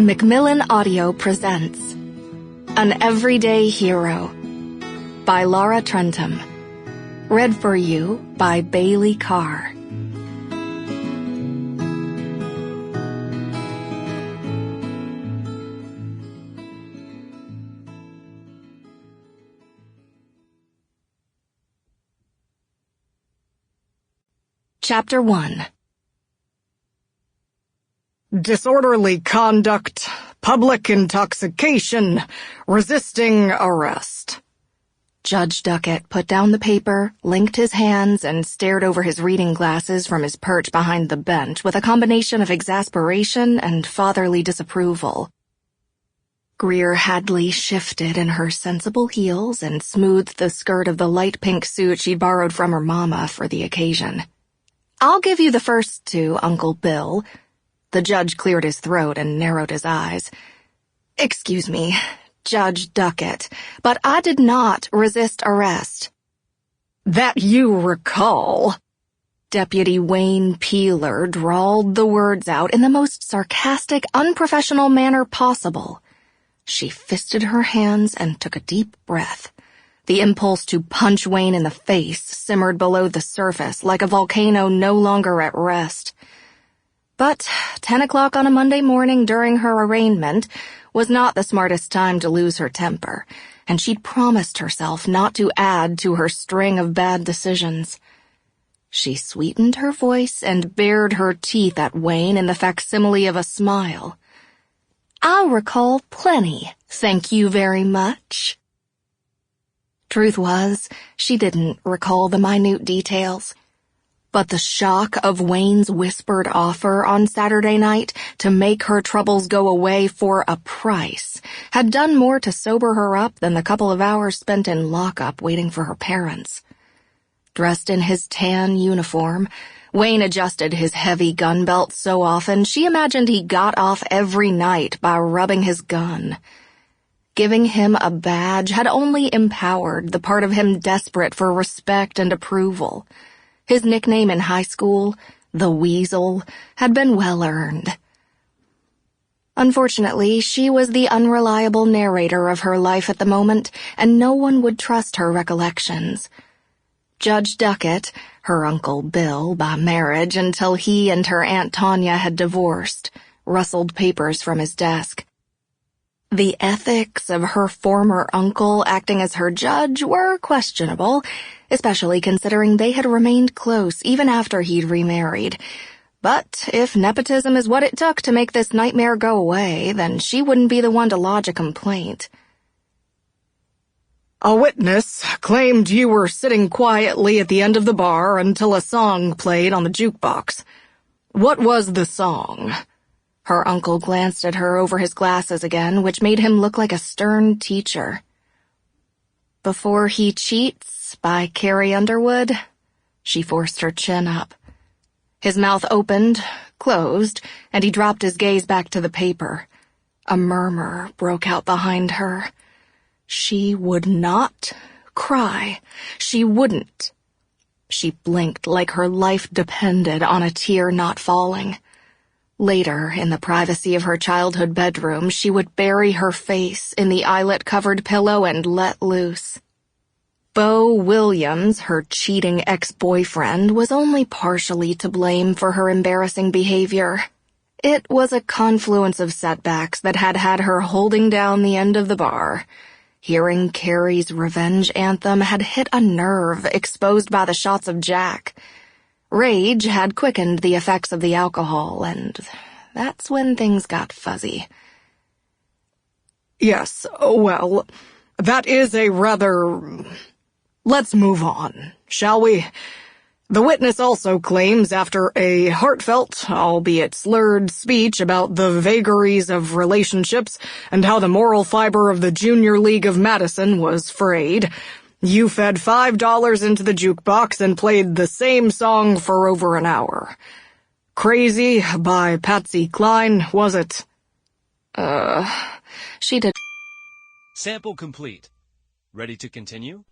Macmillan Audio presents An Everyday Hero by Laura Trentham. Read for you by Bailey Carr. Chapter 1. Disorderly conduct, public intoxication, resisting arrest. Judge Duckett put down the paper, linked his hands, and stared over his reading glasses from his perch behind the bench with a combination of exasperation and fatherly disapproval. Greer Hadley shifted in her sensible heels and smoothed the skirt of the light pink suit she'd borrowed from her mama for the occasion. "I'll give you the first two, Uncle Bill." The judge cleared his throat and narrowed his eyes. "Excuse me, Judge Duckett, but I did not resist arrest." "That you recall." Deputy Wayne Peeler drawled the words out in the most sarcastic, unprofessional manner possible. She fisted her hands and took a deep breath. The impulse to punch Wayne in the face simmered below the surface like a volcano no longer at rest. But 10 o'clock on a Monday morning during her arraignment was not the smartest time to lose her temper, and she'd promised herself not to add to her string of bad decisions. She sweetened her voice and bared her teeth at Wayne in the facsimile of a smile. "I recall plenty, thank you very much." Truth was, she didn't recall the minute details. But the shock of Wayne's whispered offer on Saturday night to make her troubles go away for a price had done more to sober her up than the couple of hours spent in lockup waiting for her parents. Dressed in his tan uniform, Wayne adjusted his heavy gun belt so often she imagined he got off every night by rubbing his gun. Giving him a badge had only empowered the part of him desperate for respect and approval. His nickname in high school, the Weasel, had been well earned. Unfortunately, she was the unreliable narrator of her life at the moment, and no one would trust her recollections. Judge Duckett, her Uncle Bill by marriage until he and her Aunt Tanya had divorced, rustled papers from his desk. The ethics of her former uncle acting as her judge were questionable, especially considering they had remained close even after he'd remarried. But if nepotism is what it took to make this nightmare go away, then she wouldn't be the one to lodge a complaint. "A witness claimed you were sitting quietly at the end of the bar until a song played on the jukebox. What was the song?" Her uncle glanced at her over his glasses again, which made him look like a stern teacher. "Before He Cheats" by Carrie Underwood. She forced her chin up. His mouth opened, closed, and he dropped his gaze back to the paper. A murmur broke out behind her. She would not cry. She wouldn't. She blinked like her life depended on a tear not falling. Later, in the privacy of her childhood bedroom, she would bury her face in the eyelet-covered pillow and let loose. Beau Williams, her cheating ex-boyfriend, was only partially to blame for her embarrassing behavior. It was a confluence of setbacks that had had her holding down the end of the bar. Hearing Carrie's revenge anthem had hit a nerve exposed by the shots of Jack. Rage had quickened the effects of the alcohol, and that's when things got fuzzy. "Yes, well, that is a rather... Let's move on, shall we? The witness also claims after a heartfelt, albeit slurred, speech about the vagaries of relationships and how the moral fiber of the Junior League of Madison was frayed, you fed $5 into the jukebox and played the same song for over an hour. Crazy by Patsy Cline, was it?" She did. Sample complete. Ready to continue?